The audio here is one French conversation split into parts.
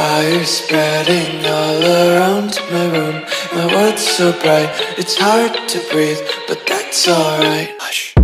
fire spreading all around my room. My world's so bright, it's hard to breathe, but that's alright. Hush.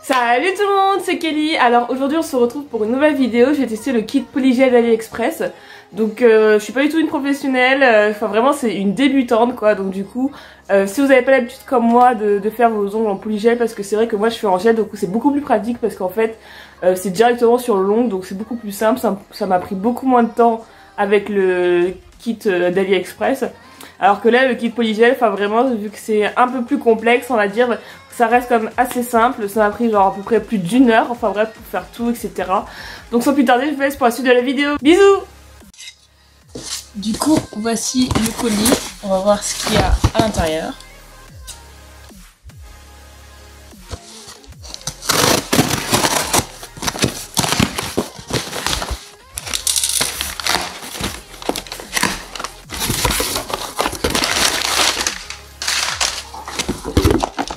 Salut tout le monde, c'est Kelly. Alors aujourd'hui on se retrouve pour une nouvelle vidéo. Je vais tester le kit polygel d'AliExpress. Donc je suis pas du tout une professionnelle, enfin vraiment c'est une débutante quoi. Donc du coup si vous avez pas l'habitude comme moi de faire vos ongles en polygel, parce que c'est vrai que moi je fais en gel, donc c'est beaucoup plus pratique parce qu'en fait c'est directement sur l'ongle, donc c'est beaucoup plus simple. Ça m'a pris beaucoup moins de temps avec le kit d'AliExpress. Alors que là le kit polygel, enfin vraiment vu que c'est un peu plus complexe on va dire, ça reste quand même assez simple. Ça m'a pris genre à peu près plus d'1 heure, enfin bref, pour faire tout etc. Donc sans plus tarder je vous laisse pour la suite de la vidéo. Bisous. Du coup, voici le colis. On va voir ce qu'il y a à l'intérieur.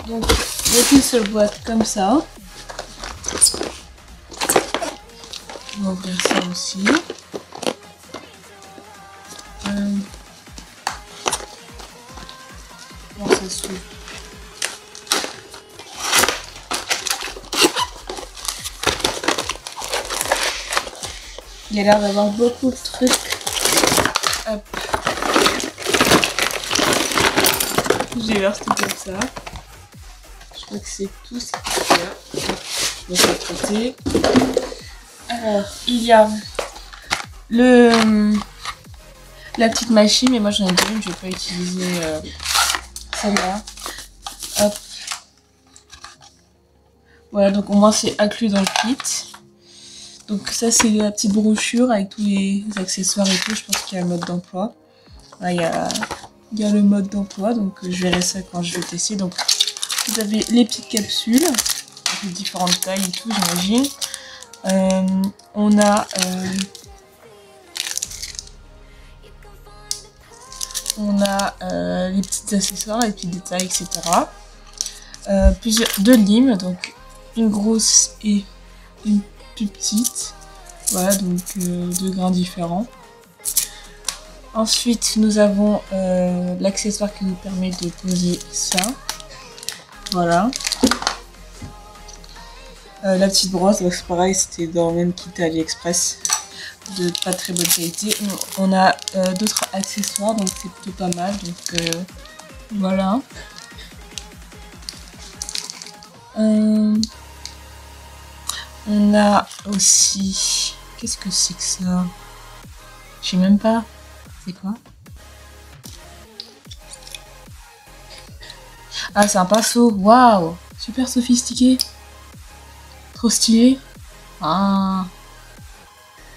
Donc, il y a une seule boîte comme ça. On va ouvrir ça aussi. Comment ça s'ouvre? Il y a l'air d'avoir beaucoup de trucs. Hop. J'ai l'air tout comme ça. Je crois que c'est tout ce qu'il y a. De l'autre côté. Alors, il y a la petite machine, mais moi j'en ai déjà une, je vais pas utiliser celle-là. Hop. Voilà, donc au moins c'est inclus dans le kit. Donc ça c'est la petite brochure avec tous les accessoires et tout. Je pense qu'il y a le mode d'emploi. Là, il y a le mode d'emploi, donc je verrai ça quand je vais tester. Donc vous avez les petites capsules, de différentes tailles et tout, j'imagine. On a les petits accessoires, les petits détails, etc. Deux limes, donc une grosse et une plus petite. Voilà, donc deux grains différents. Ensuite, nous avons l'accessoire qui nous permet de poser ça. Voilà. La petite brosse, c'est pareil, c'était dans le même kit AliExpress, de pas très bonne qualité. On a d'autres accessoires, donc c'est plutôt pas mal. Donc voilà. On a aussi... Qu'est-ce que c'est que ça? Je sais même pas. C'est quoi? Ah, c'est un pinceau. Waouh! Super sophistiqué. Trop stylé. Ah.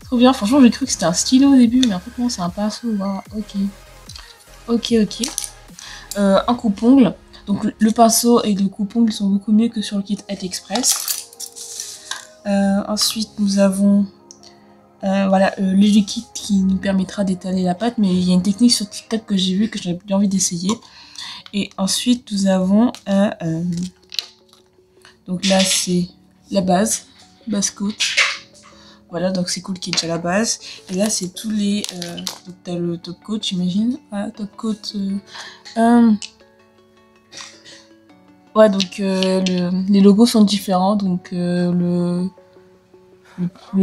Trop bien. Franchement, j'ai cru que c'était un stylo au début, mais en fait, non, c'est un pinceau. Wow. Ok. Ok. Un coupe-ongle. Donc, le pinceau et le coupe-ongle sont beaucoup mieux que sur le kit AliExpress. Ensuite, nous avons voilà, le liquide qui nous permettra d'étaler la pâte, mais il y a une technique sur TikTok que j'ai vue que j'ai envie d'essayer. Et ensuite, nous avons donc là, c'est la base coat. Voilà, donc c'est cool qu'il y ait déjà la base. Et là, c'est tous les... donc t'as le top coat, j'imagine. Voilà, top coat... ouais, donc les logos sont différents. Donc le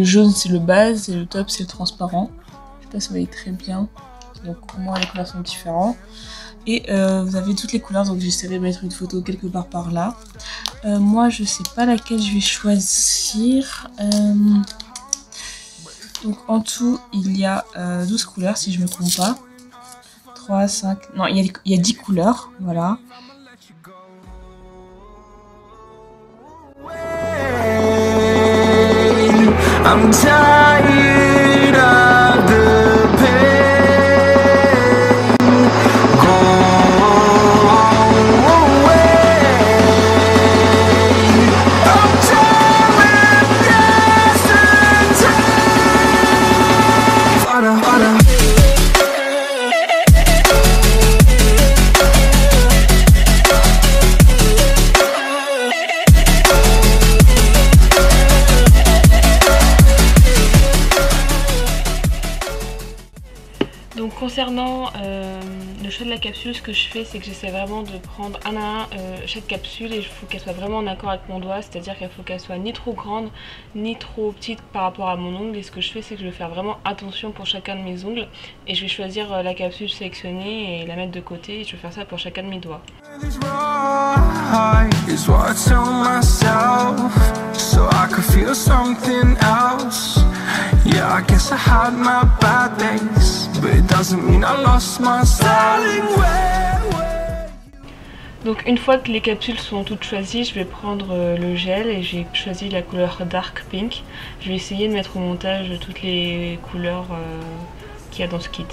jaune, c'est le base, et le top, c'est le transparent. Je sais pas si vous voyez très bien. Donc au moins, les couleurs sont différentes. Et vous avez toutes les couleurs, donc j'essaierai de mettre une photo quelque part par là. Moi, je sais pas laquelle je vais choisir. Donc en tout, il y a 12 couleurs, si je me trompe pas. 3, 5... Non, il y a 10 couleurs, voilà. I'm tired of the pain. Go away. I'm tired of yesterday. Fada. concernant le choix de la capsule, ce que je fais, c'est que j'essaie vraiment de prendre un à un chaque capsule et il faut qu'elle soit vraiment en accord avec mon doigt, c'est-à-dire qu'il faut qu'elle soit ni trop grande ni trop petite par rapport à mon ongle. Et ce que je fais, c'est que je vais faire vraiment attention pour chacun de mes ongles et je vais choisir la capsule sélectionnée et la mettre de côté et je vais faire ça pour chacun de mes doigts. Yeah, I guess I had my bad days, but it doesn't mean I lost my style. Donc une fois que les capsules sont toutes choisies, je vais prendre le gel et j'ai choisi la couleur Dark Pink. Je vais essayer de mettre au montage toutes les couleurs qu'il y a dans ce kit.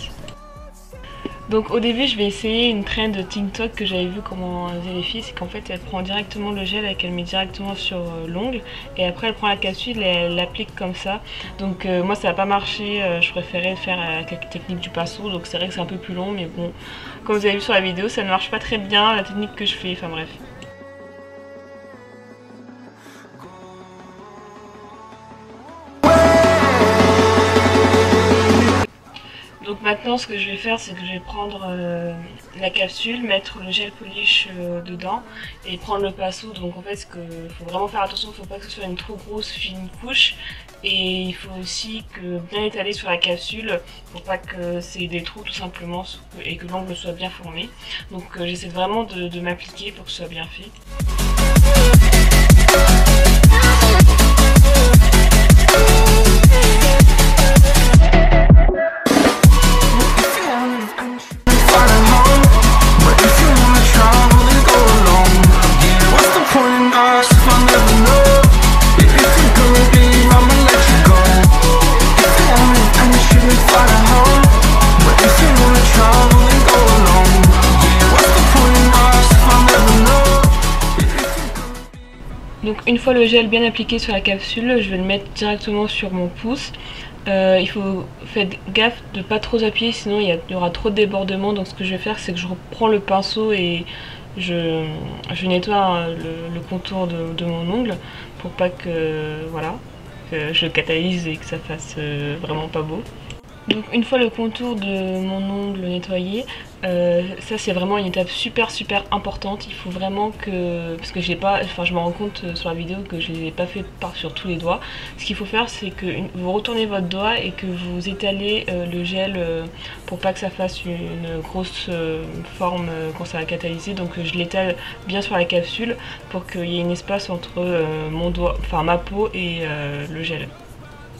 Donc au début je vais essayer une trend de TikTok que j'avais vu comment faisaient les filles, c'est qu'en fait elle prend directement le gel et qu'elle met directement sur l'ongle et après elle prend la capsule et elle l'applique comme ça. Donc moi ça n'a pas marché, je préférais faire avec la technique du pinceau, donc c'est vrai que c'est un peu plus long mais bon, comme vous avez vu sur la vidéo ça ne marche pas très bien la technique que je fais, enfin bref. Donc maintenant ce que je vais faire, c'est que je vais prendre la capsule, mettre le gel polish dedans et prendre le pinceau. Donc en fait il faut vraiment faire attention, il ne faut pas que ce soit une trop grosse fine couche et il faut aussi que bien étaler sur la capsule pour pas que c'est des trous tout simplement et que l'angle soit bien formé. Donc j'essaie vraiment de m'appliquer pour que ce soit bien fait. Donc une fois le gel bien appliqué sur la capsule, je vais le mettre directement sur mon pouce. Il faut faire gaffe de ne pas trop appuyer, sinon il y aura trop de débordement. Donc ce que je vais faire, c'est que je reprends le pinceau et je nettoie le contour de mon ongle pour pas que, voilà, que je catalyse et que ça fasse vraiment pas beau. Donc une fois le contour de mon ongle nettoyé, ça c'est vraiment une étape super importante. Il faut vraiment que, parce que je me rends compte sur la vidéo que je ne l'ai pas fait sur tous les doigts. Ce qu'il faut faire, c'est que vous retournez votre doigt et que vous étalez le gel pour pas que ça fasse une grosse forme quand ça va catalyser. Donc je l'étale bien sur la capsule pour qu'il y ait un espace entre mon doigt, enfin ma peau et le gel.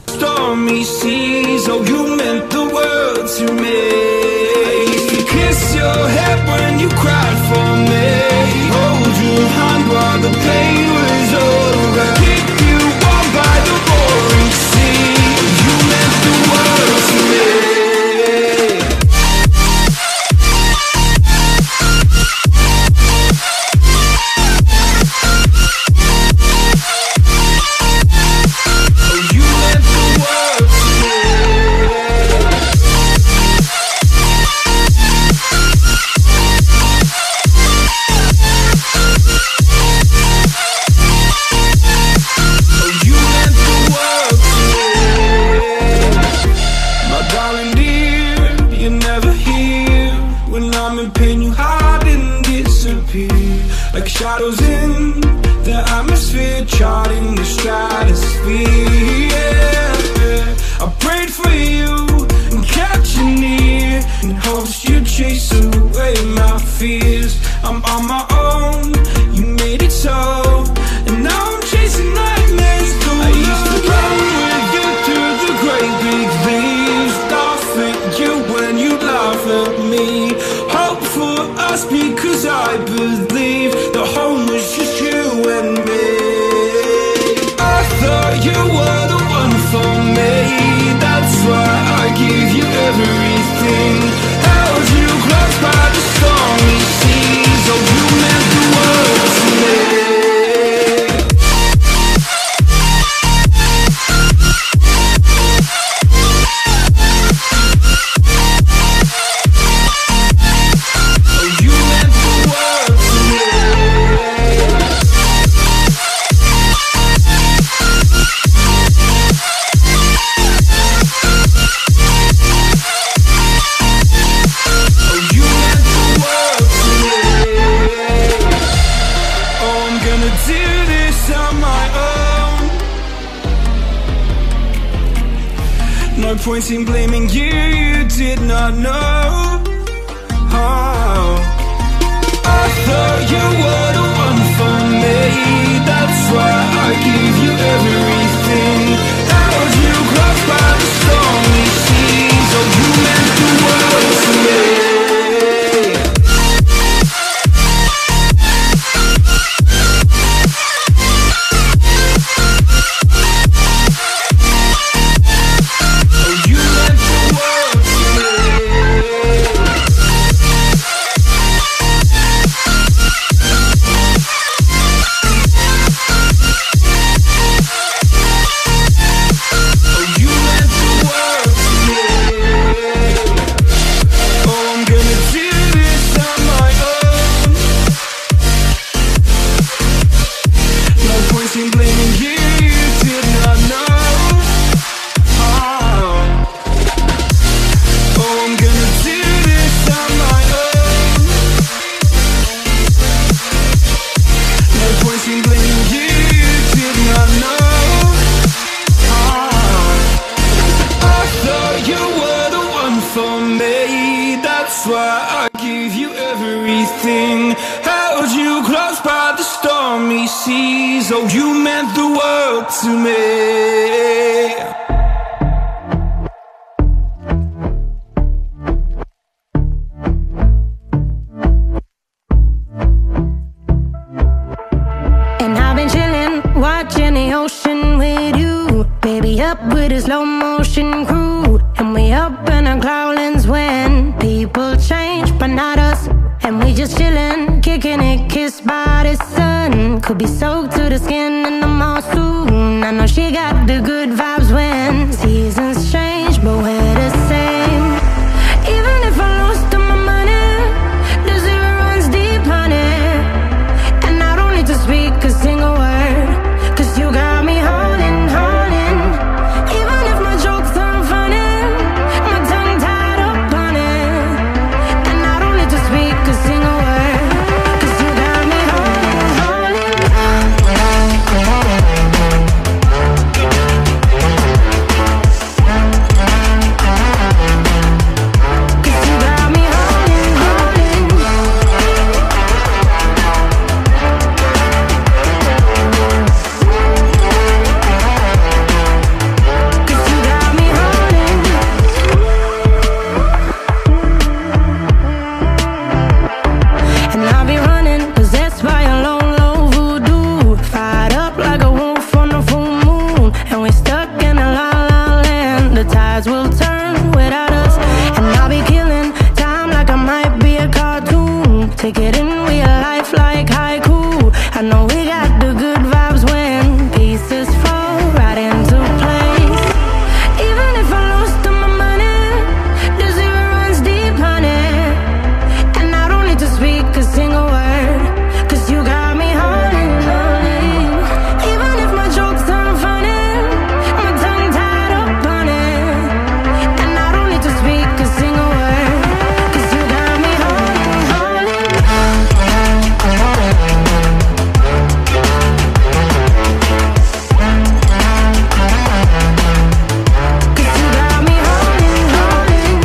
Stormy seas, oh you meant the world to me. I used to kiss your head when you cried for me. Hold your hand while the pain was over. Keep you warm by the roaring sea. You meant the world to me. Like shadows in the atmosphere, charting the stratosphere. Yeah. I prayed for you and kept you near in hopes you'd chase away my fears. I'm on my own, you made it so, and now I'm chasing nightmares. I used to run with you through the great big leaves, laugh at you when you laugh at me. Hope for us because I believe the home was just you and me. I thought you were the one for me, that's why I give you everything. Held you close by the stormy seas, oh you meant gonna do this on my own. No point in blaming you, you did not know. Oh, I thought you were the one for me. That's why I give you everything. Held you close by the stormy seas. Oh, you meant the world to me. That's why I give you everything. Held you close by the stormy seas. Oh, you meant the world to me. And I've been chillin', watching the ocean with you. Baby up with a slow motion crew. And we up in our clouds when people change, but not us. And we just chillin', kicking it, kissed by the sun. Could be soaked to the skin in the mall soon. I know she got the good vibes when seasons change, but we're the same. Even if I lost all my money, the zero runs deep, honey. And I don't need to speak a single word, 'cause you got me holding, holding. Even if my jokes aren't funny, my tongue tied up on it. And I don't need to speak a single word, 'cause you got me holding, holding. 'Cause you got me holding, holding. 'Cause you got me holding. And I'll be running, possessed by a low, low voodoo. Fired up like a wolf on a full moon. And we're stuck in a la la land. The tides will turn without us. And I'll be killing time like I might be a cartoon. Take it in real life like haiku. I know we got the good vibes when pieces fall right into place. Even if I lost all my money, the zero runs deep, honey. And I don't need to speak a single word, 'cause you got me holding, holding. Even if my jokes aren't funny, my tongue tied up on it. And I don't need to speak a single word, 'cause you got me holding, holding. 'Cause you got me holding, holding.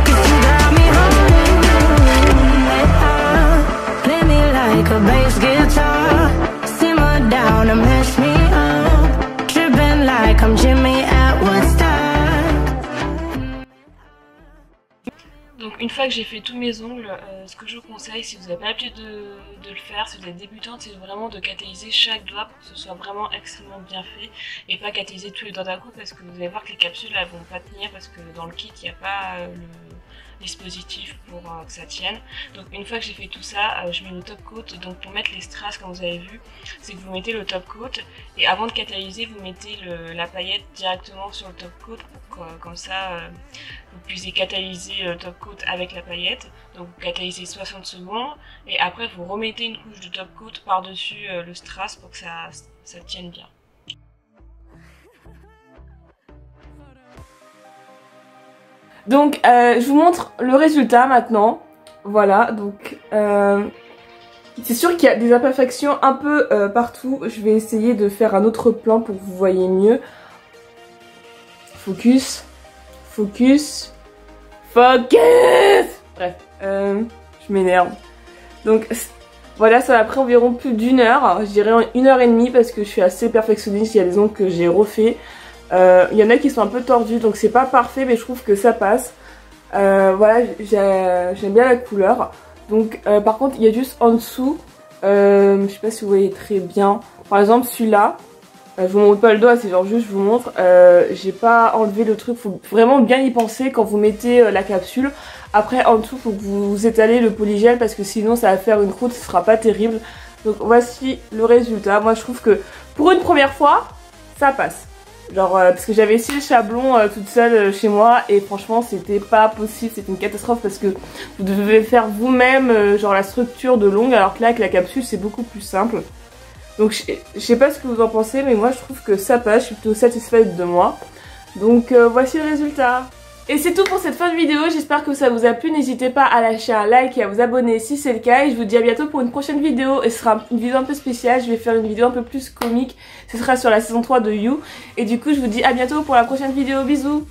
'Cause you got me holding. Play me like a bass guitar, simmer down and mess me up, tripping like I'm Jimmy at Woodstock. Donc une fois que j'ai fait tous mes ongles, ce que je vous conseille, si vous n'avez pas l'habitude de le faire, si vous êtes débutante, c'est vraiment de catalyser chaque doigt pour que ce soit vraiment extrêmement bien fait et pas catalyser tous les doigts d'un coup, parce que vous allez voir que les capsules elles vont pas tenir, parce que dans le kit il n'y a pas le dispositif pour que ça tienne. Donc une fois que j'ai fait tout ça, je mets le top coat. Donc pour mettre les strass comme vous avez vu, c'est que vous mettez le top coat et avant de catalyser vous mettez la paillette directement sur le top coat pour que comme ça vous puissiez catalyser le top coat avec la paillette. Donc vous catalysez 60 secondes et après vous remettez une couche de top coat par dessus le strass pour que ça tienne bien. Donc je vous montre le résultat maintenant. Voilà, donc c'est sûr qu'il y a des imperfections un peu partout. Je vais essayer de faire un autre plan pour que vous voyez mieux. Focus, focus, focus. Bref, je m'énerve. Donc voilà, ça m'a pris environ plus d'1 heure. Je dirais en 1h30 parce que je suis assez perfectionniste. Il y a des ongles que j'ai refait. Il y en a qui sont un peu tordus, donc c'est pas parfait, mais je trouve que ça passe. Voilà, j'aime bien la couleur. Donc par contre, il y a juste en dessous, je sais pas si vous voyez très bien. Par exemple, celui-là, je vous montre pas le doigt, c'est genre juste je vous montre. J'ai pas enlevé le truc, faut vraiment bien y penser quand vous mettez la capsule. Après, en dessous, faut que vous étalez le polygel parce que sinon ça va faire une croûte, ce sera pas terrible. Donc voici le résultat. Moi, je trouve que pour une première fois, ça passe. Genre parce que j'avais essayé le chablon toute seule chez moi et franchement c'était pas possible, c'était une catastrophe parce que vous devez faire vous-même genre la structure de l'ongle, alors que là avec la capsule c'est beaucoup plus simple. Donc je sais pas ce que vous en pensez, mais moi je trouve que ça passe, je suis plutôt satisfaite de moi. Donc voici le résultat. Et c'est tout pour cette fin de vidéo, j'espère que ça vous a plu, n'hésitez pas à lâcher un like et à vous abonner si c'est le cas, et je vous dis à bientôt pour une prochaine vidéo, et ce sera une vidéo un peu spéciale, je vais faire une vidéo un peu plus comique, ce sera sur la saison 3 de You, et du coup je vous dis à bientôt pour la prochaine vidéo, bisous.